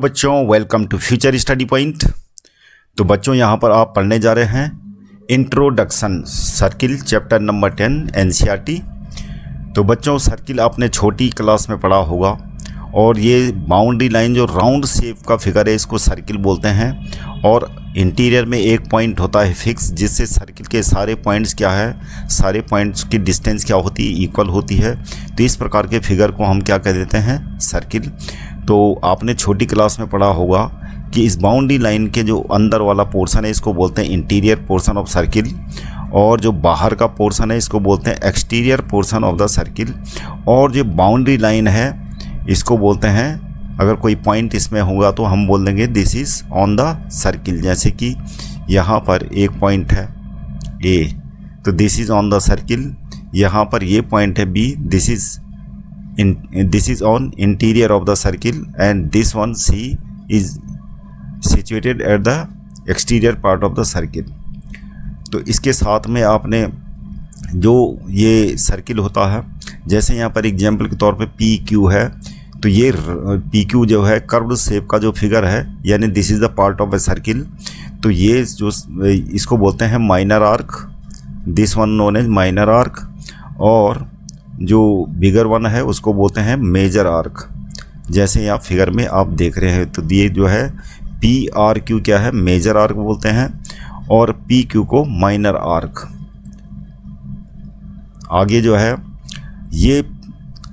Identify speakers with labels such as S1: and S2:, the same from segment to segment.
S1: बच्चों welcome to Future Study Point. तो बच्चों यहाँ पर आप पढ़ने जा रहे हैं introduction circle chapter number 10 NCERT. तो बच्चों सर्किल आपने छोटी क्लास में पढ़ा होगा और ये बाउंड्री लाइन जो राउंड शेप का फिगर है इसको सर्किल बोलते हैं और इंटीरियर में एक पॉइंट होता है फिक्स जिससे सर्किल के सारे पॉइंट्स क्या है, सारे पॉइंट्स की डिस्टेंस क्या होती है, इक्वल होती है। तो इस प्रकार के फिगर को हम क्या कह देते हैं, सर्किल। तो आपने छोटी क्लास में पढ़ा होगा कि इस बाउंड्री लाइन के जो अंदर वाला पोर्शन है इसको बोलते हैं इंटीरियर पोर्शन ऑफ सर्किल और जो बाहर का पोर्शन है इसको बोलते हैं exterior portion of the circle. और जो बाउंड्री लाइन है इसको बोलते हैं, अगर कोई पॉइंट इसमें होगा तो हम बोल देंगे this is on the circle. जैसे कि यहाँ पर एक पॉइंट है ए, तो this is on the circle. यहाँ पर ये पॉइंट है B, this is on interior of the circle and this one C is situated at the exterior part of the circle। तो इसके साथ में आपने जो ये सर्किल होता है, जैसे यहाँ पर एग्जाम्पल के तौर पे पी क्यू है, तो ये पी क्यू जो है कर्व्ड शेप का जो फिगर है, यानी this is the part of a circle. तो ये जो इसको बोलते हैं minor arc, this one known as minor arc, और जो बिगर वन है उसको बोलते हैं मेजर आर्क। जैसे यहाँ फिगर में आप देख रहे हैं, तो ये जो है पी आर क्यू क्या है, मेजर आर्क बोलते हैं, और पी क्यू को माइनर आर्क। आगे जो है ये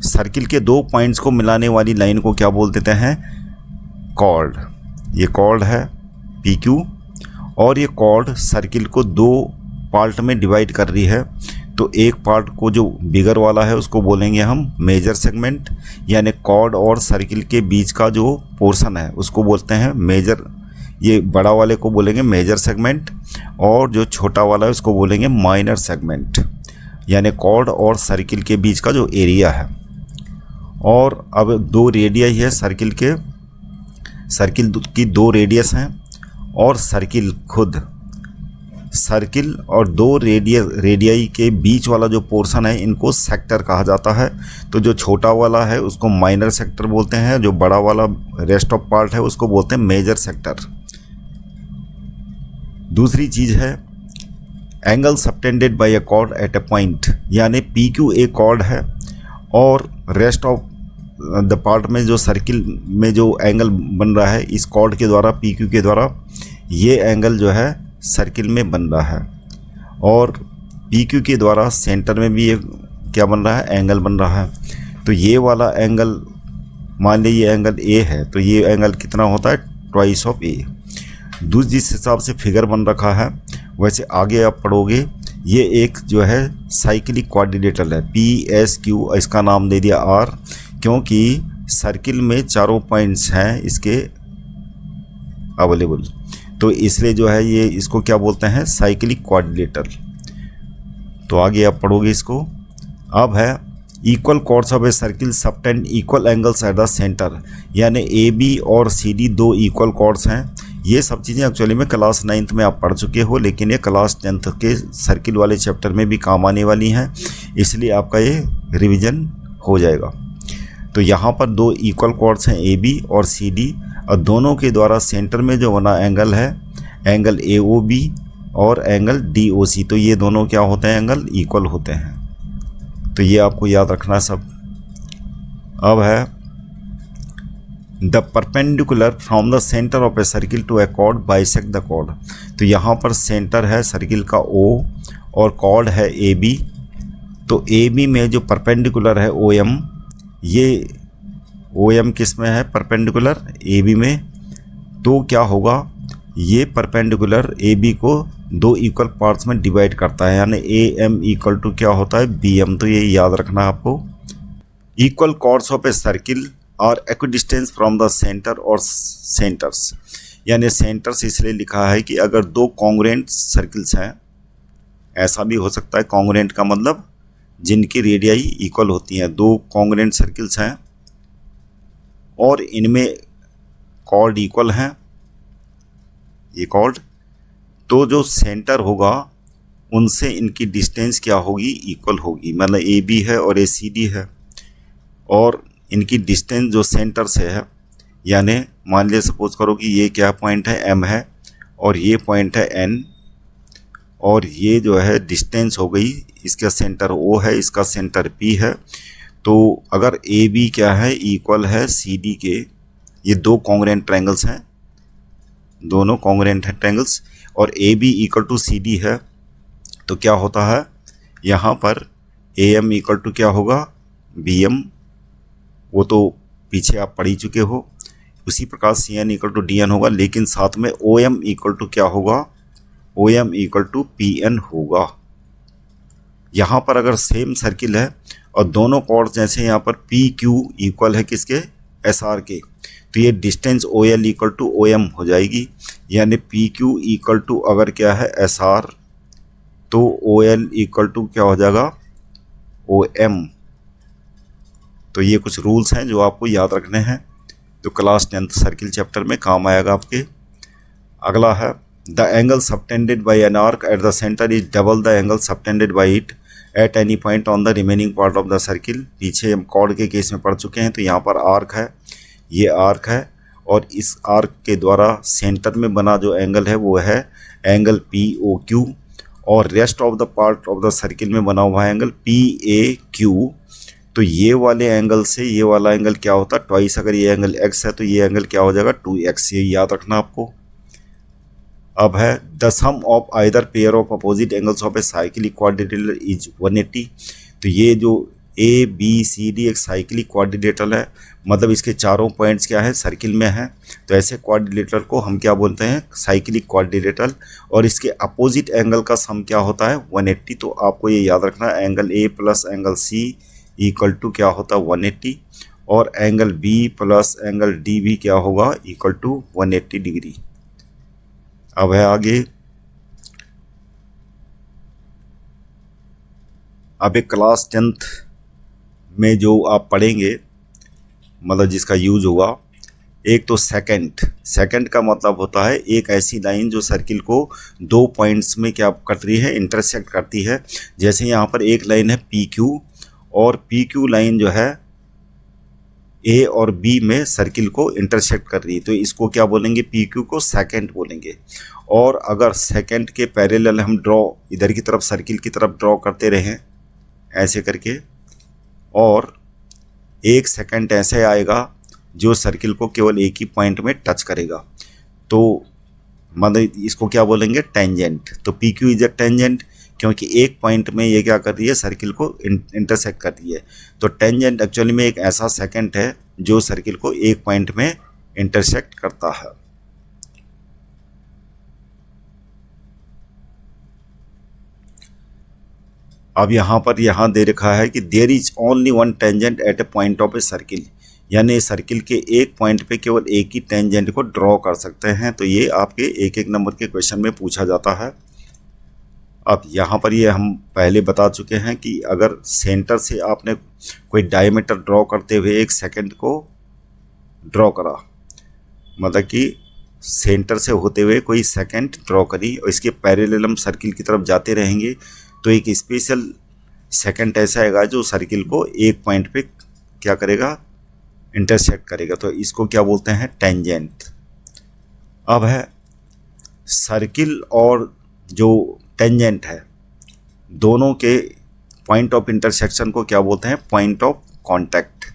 S1: सर्किल के दो पॉइंट्स को मिलाने वाली लाइन को क्या बोल देते हैं, कॉर्ड। ये कॉर्ड है पी क्यू, और ये कॉर्ड सर्किल को दो पार्ट में डिवाइड कर रही है। तो एक पार्ट को जो बिगर वाला है उसको बोलेंगे हम मेजर सेगमेंट, यानी कॉर्ड और सर्किल के बीच का जो पोर्शन है उसको बोलते हैं मेजर। ये बड़ा वाले को बोलेंगे मेजर सेगमेंट, और जो छोटा वाला है उसको बोलेंगे माइनर सेगमेंट, यानी कॉर्ड और सर्किल के बीच का जो एरिया है। और अब दो रेडियस है सर्किल की दो रेडियस हैं, और सर्किल और दो रेडियाई के बीच वाला जो पोर्शन है इनको सेक्टर कहा जाता है। तो जो छोटा वाला है उसको माइनर सेक्टर बोलते हैं, जो बड़ा वाला रेस्ट ऑफ पार्ट है उसको बोलते हैं मेजर सेक्टर। दूसरी चीज़ है angle subtended bye a cord at a point, यानी पी क्यू एक कॉर्ड है और रेस्ट ऑफ द पार्ट में जो सर्किल में जो एंगल बन रहा है इस कॉर्ड के द्वारा, पी क्यू के द्वारा, ये एंगल जो है सर्किल में बन रहा है। और पी क्यू के द्वारा सेंटर में भी ये क्या बन रहा है, एंगल बन रहा है। तो ये वाला एंगल, मान लीजिए ये एंगल ए है, तो ये एंगल कितना होता है, ट्वाइस ऑफ ए। जिस हिसाब से फिगर बन रखा है वैसे आगे आप पढ़ोगे, ये एक जो है साइक्लिक क्वाड्रिलेटरल है, पी एस क्यू, इसका नाम दे दिया आर, क्योंकि सर्किल में चारों पॉइंट्स हैं इसके अवेलेबल, तो इसलिए जो है ये इसको क्या बोलते हैं, साइक्लिक क्वाड्रिलेटरल। तो आगे आप पढ़ोगे इसको। अब है equal chords of a circle subtend equal angles at the centre, यानी ए बी और सी डी दो इक्वल कॉर्ड्स हैं। ये सब चीज़ें एक्चुअली में क्लास 9th में आप पढ़ चुके हो, लेकिन ये क्लास 10th के सर्किल वाले चैप्टर में भी काम आने वाली हैं, इसलिए आपका ये रिविज़न हो जाएगा। तो यहाँ पर दो इक्वल कॉर्ड्स हैं ए बी और सी डी, और दोनों के द्वारा सेंटर में जो बना एंगल है, एंगल ए ओ बी और एंगल डी ओ सी, तो ये दोनों क्या होते हैं, एंगल इक्वल होते हैं। तो ये आपको याद रखना सब। अब है the perpendicular from the centre of a circle to a chord bisect the chord. तो यहाँ पर सेंटर है सर्किल का ओ और कॉर्ड है ए बी। तो ए बी में जो परपेंडिकुलर है ओ एम, ये ओ एम किस में है, परपेंडिकुलर ए बी में। तो क्या होगा, ये परपेंडिकुलर ए बी को दो इक्वल पार्ट्स में डिवाइड करता है, यानी ए एम इक्वल टू क्या होता है, बी एम। तो ये याद रखना है आपको। Equal chords of a circle और इक्विडिस्टेंस फ्रॉम द सेंटर और सेंटर्स, यानी सेंटर्स इसलिए लिखा है कि अगर दो कॉन्ग्रुएंट सर्किल्स हैं, ऐसा भी हो सकता है, कॉन्ग्रुएंट का मतलब जिनकी रेडियाई इक्वल होती हैं, दो कॉन्ग्रुएंट सर्किल्स हैं और इनमें कॉर्ड इक्वल हैं, ये कॉर्ड, तो जो सेंटर होगा उनसे इनकी डिस्टेंस क्या होगी, इक्वल होगी। मतलब ए बी है और ए सी डी है, और इनकी डिस्टेंस जो सेंटर से है यानी मान लिया सपोज करो कि ये क्या पॉइंट है, एम है, और ये पॉइंट है एन, और ये जो है डिस्टेंस हो गई, इसका सेंटर ओ है, इसका सेंटर पी है। तो अगर ए बी क्या है, इक्वल है सी डी के, ये दो कॉन्ग्रुएंट ट्रायंगल्स हैं, दोनों कॉन्ग्रुएंट हैं ट्रायंगल्स, और A B equal to C D है, तो क्या होता है यहाँ पर ए एम इक्वल टू क्या होगा, बी एम, वो तो पीछे आप पढ़ ही चुके हो। उसी प्रकार C N equal to D N होगा, लेकिन साथ में ओ एम इक्वल टू क्या होगा, O M equal to P N होगा। यहाँ पर अगर सेम सर्किल है और दोनों कॉर्ड जैसे यहाँ पर पी क्यू इक्वल है किसके, एस आर के, तो ये distance O L equal to O M हो जाएगी, यानी पी क्यू इक्वल टू अगर क्या है एस आर, तो ओ एल इक्वल टू क्या हो जाएगा, ओ एम। तो ये कुछ रूल्स हैं जो आपको याद रखने हैं, जो क्लास 10th सर्किल चैप्टर में काम आएगा आपके। अगला है the angle subtended bye an arc eight the centre is double the angle subtended bye it at any point on the remaining part of the circle. पीछे हम कॉर्ड के case में पढ़ चुके हैं, तो यहाँ पर आर्क है, ये आर्क है, और इस आर्क के द्वारा सेंटर में बना जो एंगल है वो है एंगल पी ओ क्यू, और rest of the part of the circle में बना हुआ है एंगल पी ए क्यू। तो ये वाले एंगल से ये वाला एंगल क्या होता है, ट्वाइस, अगर ये एंगल एक्स है तो ये एंगल क्या हो जाएगा, 2x, ये याद रखना आपको। अब है the sum of either pair of opposite angles of a cyclic quadrilateral is 180। तो ये जो ए बी सी डी एक साइक्लिक क्वाड्रिलेटरल है, मतलब इसके चारों पॉइंट्स क्या है, सर्किल में है, तो ऐसे क्वाड्रिलेटरल को हम क्या बोलते हैं, साइक्लिक क्वाड्रिलेटरल, और इसके अपोजिट एंगल का सम क्या होता है, 180। तो आपको ये याद रखना है, angle A plus angle C equal to क्या होता है, 180, और angle B plus angle D भी क्या होगा, इक्वल टू 180 डिग्री। अब है आगे, अब एक क्लास 10th में जो आप पढ़ेंगे, मतलब जिसका यूज होगा, एक तो सेकंड का मतलब होता है एक ऐसी लाइन जो सर्किल को दो पॉइंट्स में क्या कर रही है, इंटरसेक्ट करती है। जैसे यहाँ पर एक लाइन है पी क्यू, और पी क्यू लाइन जो है ए और बी में सर्किल को इंटरसेक्ट कर रही है, तो इसको क्या बोलेंगे, पी क्यू को सेकंड बोलेंगे। और अगर सेकंड के पैरेलल हम ड्रॉ इधर की तरफ सर्किल की तरफ ड्रॉ करते रहें ऐसे करके, और एक सेकंड ऐसे आएगा जो सर्किल को केवल एक ही पॉइंट में टच करेगा, तो मतलब इसको क्या बोलेंगे, टेंजेंट। तो P Q is a tangent, क्योंकि एक पॉइंट में ये क्या कर रही है, सर्किल को इंटरसेक्ट कर रही है। तो टेंजेंट एक्चुअली में एक ऐसा सेकंड है जो सर्किल को एक पॉइंट में इंटरसेक्ट करता है। अब यहाँ पर दे रखा है कि there is only one tangent at a point of a circle, यानी सर्किल के एक पॉइंट पे केवल एक ही टेंजेंट को ड्रॉ कर सकते हैं। तो ये आपके एक एक नंबर के क्वेश्चन में पूछा जाता है। अब यहाँ पर ये हम पहले बता चुके हैं कि अगर सेंटर से आपने कोई डायमीटर ड्रॉ करते हुए एक सेकंड को ड्रॉ करा, मतलब कि सेंटर से होते हुए कोई सेकंड ड्रॉ करी, और इसके पैरेलल हम सर्किल की तरफ जाते रहेंगे, तो एक स्पेशल सेकंड ऐसा आएगा जो सर्किल को एक पॉइंट पे क्या करेगा, इंटरसेक्ट करेगा। तो इसको क्या बोलते हैं, टेंजेंट। अब है सर्किल और जो टेंजेंट है, दोनों के पॉइंट ऑफ इंटरसेक्शन को क्या बोलते हैं, point of contact.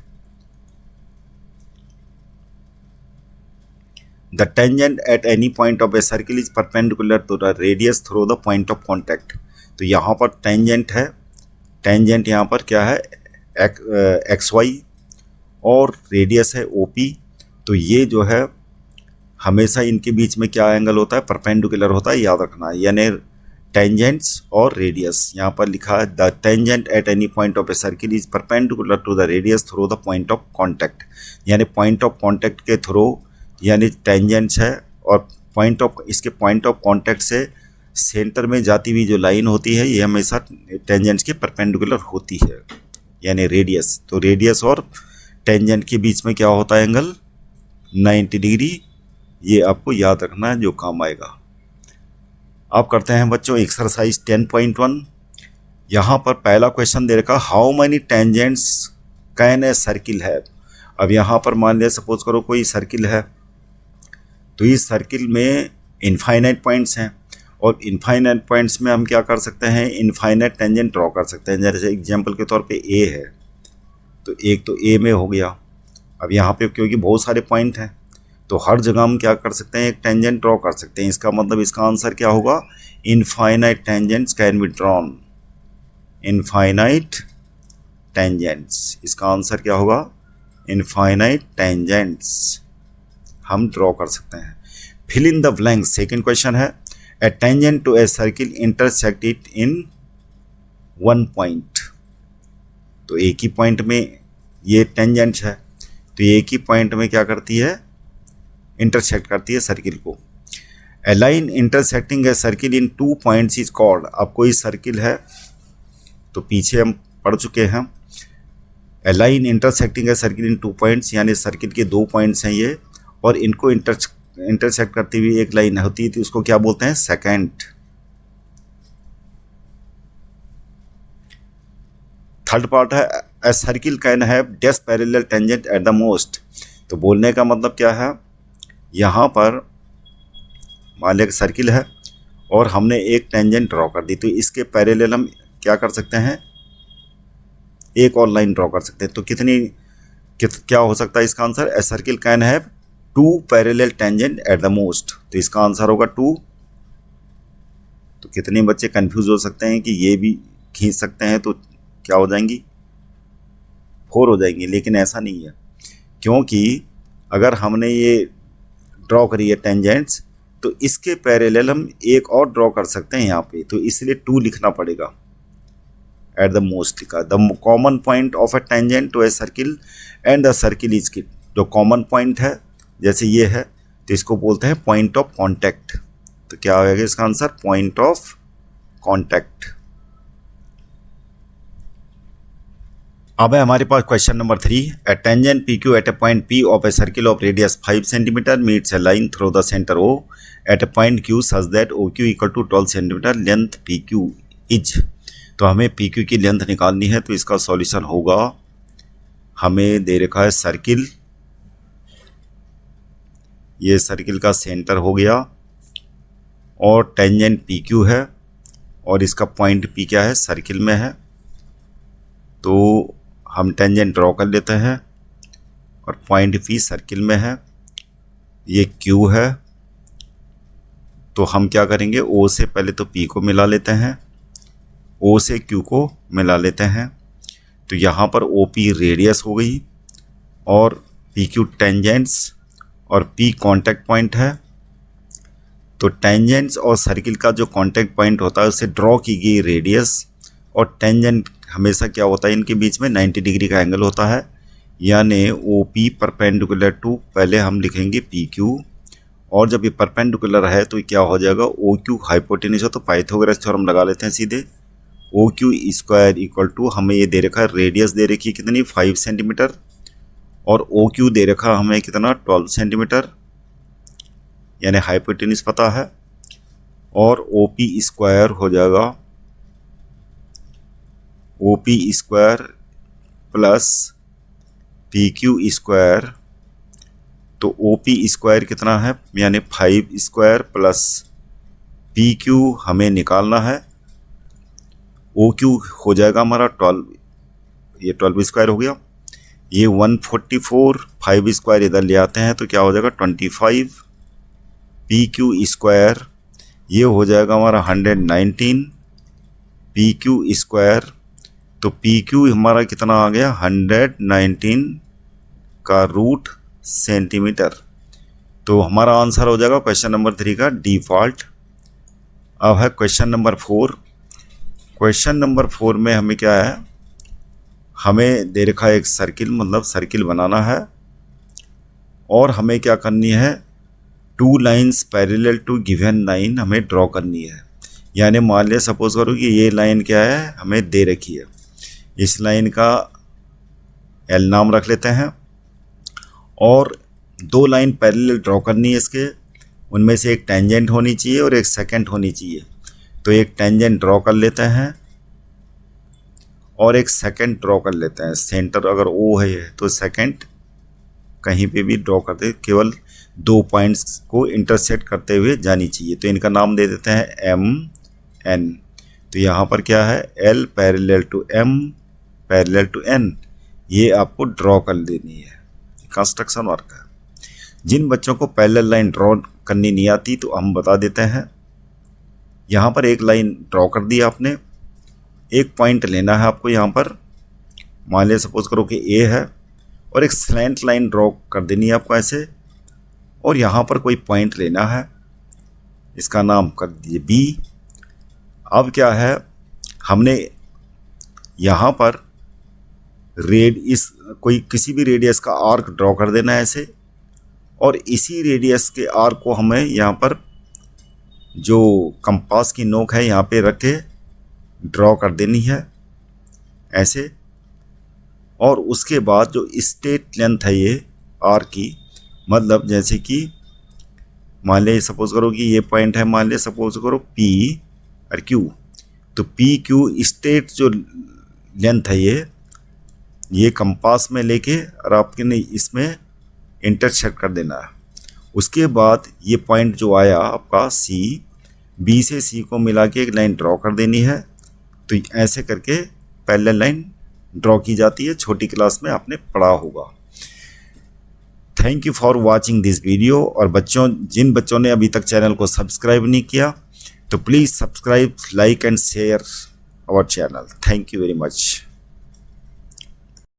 S1: The tangent at any point of a circle is perpendicular to the radius through the point of contact. तो यहाँ पर टेंजेंट है, टेंजेंट यहाँ पर क्या है, एक्स वाई, और रेडियस है ओ पी। तो ये जो है हमेशा इनके बीच में क्या एंगल होता है, परपेंडिकुलर होता है, याद रखना है। यानी टेंजेंट्स और रेडियस, यहाँ पर लिखा है the tangent at any point of a circle is perpendicular to the radius through the point of contact. यानी पॉइंट ऑफ कांटेक्ट के थ्रू, यानी टेंजेंट्स है, और पॉइंट ऑफ इसके पॉइंट ऑफ कांटेक्ट से सेंटर में जाती हुई जो लाइन होती है, ये हमेशा टेंजेंट्स के परपेंडिकुलर होती है, यानी रेडियस। तो रेडियस और टेंजेंट के बीच में क्या होता है, एंगल 90 डिग्री। ये आपको याद रखना है, जो काम आएगा। अब करते हैं बच्चों एक्सरसाइज 10.1। यहाँ पर पहला क्वेश्चन दे रखा, how many tangents can a circle है। अब यहाँ पर मान लिया सपोज करो कोई सर्किल है, तो इस सर्किल में इनफाइनाइट पॉइंट्स हैं और इनफाइनाइट पॉइंट्स में हम क्या कर सकते हैं, इनफाइनाइट टेंजेंट ड्रॉ कर सकते हैं। जैसे एग्जांपल के तौर पे ए है, तो एक तो ए में हो गया। अब यहाँ पे क्योंकि बहुत सारे पॉइंट हैं तो हर जगह हम क्या कर सकते हैं, एक टेंजेंट ड्रॉ कर सकते हैं। इसका मतलब इसका आंसर क्या होगा, infinite tangents can be drawn, infinite tangents. इसका आंसर क्या होगा, इनफाइनाइट टेंजेंट्स हम ड्रॉ कर सकते हैं। Fill in the blank, second question है, a tangent to a circle intersect it in one point. तो एक ही पॉइंट में ये टेंजेंट है, तो एक ही पॉइंट में क्या करती है, इंटरसेक्ट करती है सर्किल को। A line intersecting a circle in two points is called. अब कोई सर्किल है, तो पीछे हम पढ़ चुके हैं, a line intersecting a circle in two points, यानी सर्किल के दो पॉइंट्स हैं ये, और इनको इंटरसेक्ट करती हुई एक लाइन होती है, तो उसको क्या बोलते हैं, सेकेंड। थर्ड पार्ट है, ए circle can have dash parallel tangent at the most. तो बोलने का मतलब क्या है, यहाँ पर मान लिया सर्किल है और हमने एक टेंजेंट ड्रॉ कर दी, तो इसके पैरेलल हम क्या कर सकते हैं, एक और लाइन ड्रॉ कर सकते हैं। तो क्या हो सकता है इसका answer, a circle can have two parallel tangent at the most. तो इसका आंसर होगा 2। तो कितने बच्चे कंफ्यूज हो सकते हैं कि ये भी खींच सकते हैं, तो क्या हो जाएंगी, 4 हो जाएंगी, लेकिन ऐसा नहीं है, क्योंकि अगर हमने ये ड्रॉ करी है टेंजेंट्स, तो इसके पैरेलल हम एक और ड्रॉ कर सकते हैं यहाँ पे, तो इसलिए 2 लिखना पड़ेगा। एट द मोस्ट लिखा, the common point of a tangent to a circle and the circle is kit. जो कॉमन पॉइंट है जैसे ये है, तो इसको बोलते हैं पॉइंट ऑफ कॉन्टैक्ट। तो क्या होगा इसका आंसर, पॉइंट ऑफ कॉन्टैक्ट। अब है हमारे पास question number 3, a tangent P Q at a point P of a circle of radius 5 centimetre meets a line through the centre O at a point Q such that O Q equal to 12 centimetre, length P Q is. तो हमें P Q की length निकालनी है, तो इसका solution होगा, हमें दे रखा है सर्किल, ये सर्किल का सेंटर हो गया और टेंजेंट पी क्यू है और इसका पॉइंट पी क्या है, सर्किल में है। तो हम टेंजेंट ड्रॉ कर लेते हैं और पॉइंट पी सर्किल में है, ये क्यू है। तो हम क्या करेंगे, ओ से पहले तो पी को मिला लेते हैं, ओ से क्यू को मिला लेते हैं। तो यहाँ पर ओ पी रेडियस हो गई और पी क्यू टेंजेंट्स और पी कांटेक्ट पॉइंट है। तो टेंजेंट्स और सर्किल का जो कांटेक्ट पॉइंट होता है उसे ड्रॉ की गई रेडियस, और टेंजेंट हमेशा क्या होता है, इनके बीच में 90 डिग्री का एंगल होता है, यानी ओ पी परपेंडिकुलर टू, पहले हम लिखेंगे पी क्यू, और जब ये परपेंडिकुलर है तो क्या हो जाएगा, ओ क्यू हाइपोटेन्यूज हो, तो पाइथागोरस थ्योरम लगा लेते हैं सीधे। O Q square equal to, हमें ये दे रखा है रेडियस दे रखी है कितनी, 5 सेंटीमीटर, और ओ क्यू दे रखा हमें कितना, 12 सेंटीमीटर, यानी हाइपोटेन्यूज पता है, और ओ पी स्क्वायर हो जाएगा O P square plus P Q square. तो ओ पी स्क्वायर कितना है, यानी 5 स्क्वायर प्लस पी क्यू हमें निकालना है, ओ क्यू हो जाएगा हमारा 12, ये 12 स्क्वायर हो गया, ये 144, 5 स्क्वायर इधर ले आते हैं तो क्या हो जाएगा 25, पी क्यू स्क्वायर ये हो जाएगा हमारा 119 पी क्यू स्क्वायर। तो पी क्यू हमारा कितना आ गया, 119 का रूट सेंटीमीटर। तो हमारा आंसर हो जाएगा क्वेश्चन नंबर 3 का डिफ़ॉल्ट। अब है क्वेश्चन नंबर 4। क्वेश्चन नंबर 4 में हमें क्या है, हमें दे रखा है एक सर्किल, मतलब सर्किल बनाना है और हमें क्या करनी है, 2 lines parallel to given line हमें ड्रॉ करनी है। यानी मान लिया सपोज करो कि ये लाइन क्या है, हमें दे रखी है, इस लाइन का एल नाम रख लेते हैं, और 2 लाइन पैरेलल ड्रॉ करनी है इसके, उनमें से एक टेंजेंट होनी चाहिए और एक सेकेंड होनी चाहिए। तो एक टेंजेंट ड्रॉ कर लेते हैं और एक सेकेंड ड्रॉ कर लेते हैं। सेंटर अगर ओ है तो सेकेंड कहीं पे भी ड्रॉ करते हैं, केवल दो पॉइंट्स को इंटरसेक्ट करते हुए जानी चाहिए। तो इनका नाम दे देते हैं एम एन। तो यहाँ पर क्या है, L parallel to M parallel to N, ये आपको ड्रॉ कर देनी है। कंस्ट्रक्शन वर्क है। जिन बच्चों को पैरेलल लाइन ड्रॉ करनी नहीं आती तो हम बता देते हैं। यहाँ पर एक लाइन ड्रॉ कर दी आपने, एक पॉइंट लेना है आपको। यहाँ पर मान लिया सपोज करो कि ए है, और एक स्लैंट लाइन ड्रॉ कर देनी है आपको ऐसे, और यहाँ पर कोई पॉइंट लेना है, इसका नाम कर दीजिए बी। अब क्या है, हमने यहाँ पर किसी भी रेडियस का आर्क ड्रॉ कर देना है ऐसे, और इसी रेडियस के आर्क को हमें यहाँ पर जो कंपास की नोक है यहाँ पे रख के ड्रॉ कर देनी है ऐसे। और उसके बाद जो स्ट्रेट लेंथ है ये आर्क की, मतलब जैसे कि मान लिया सपोज करो कि ये पॉइंट है, मान लिया सपोज करो पी और क्यू, तो पी क्यू स्ट्रेट जो लेंथ है ये कंपास में लेके और आपके ने इसमें इंटरसेक्ट कर देना है। उसके बाद ये पॉइंट जो आया आपका सी, बी से सी को मिला के एक लाइन ड्रॉ कर देनी है। तो ऐसे करके पैरेलल लाइन ड्रॉ की जाती है, छोटी क्लास में आपने पढ़ा होगा। Thank you for watching this video. और जिन बच्चों ने अभी तक चैनल को सब्सक्राइब नहीं किया तो please subscribe, like and share our channel. Thank you very much.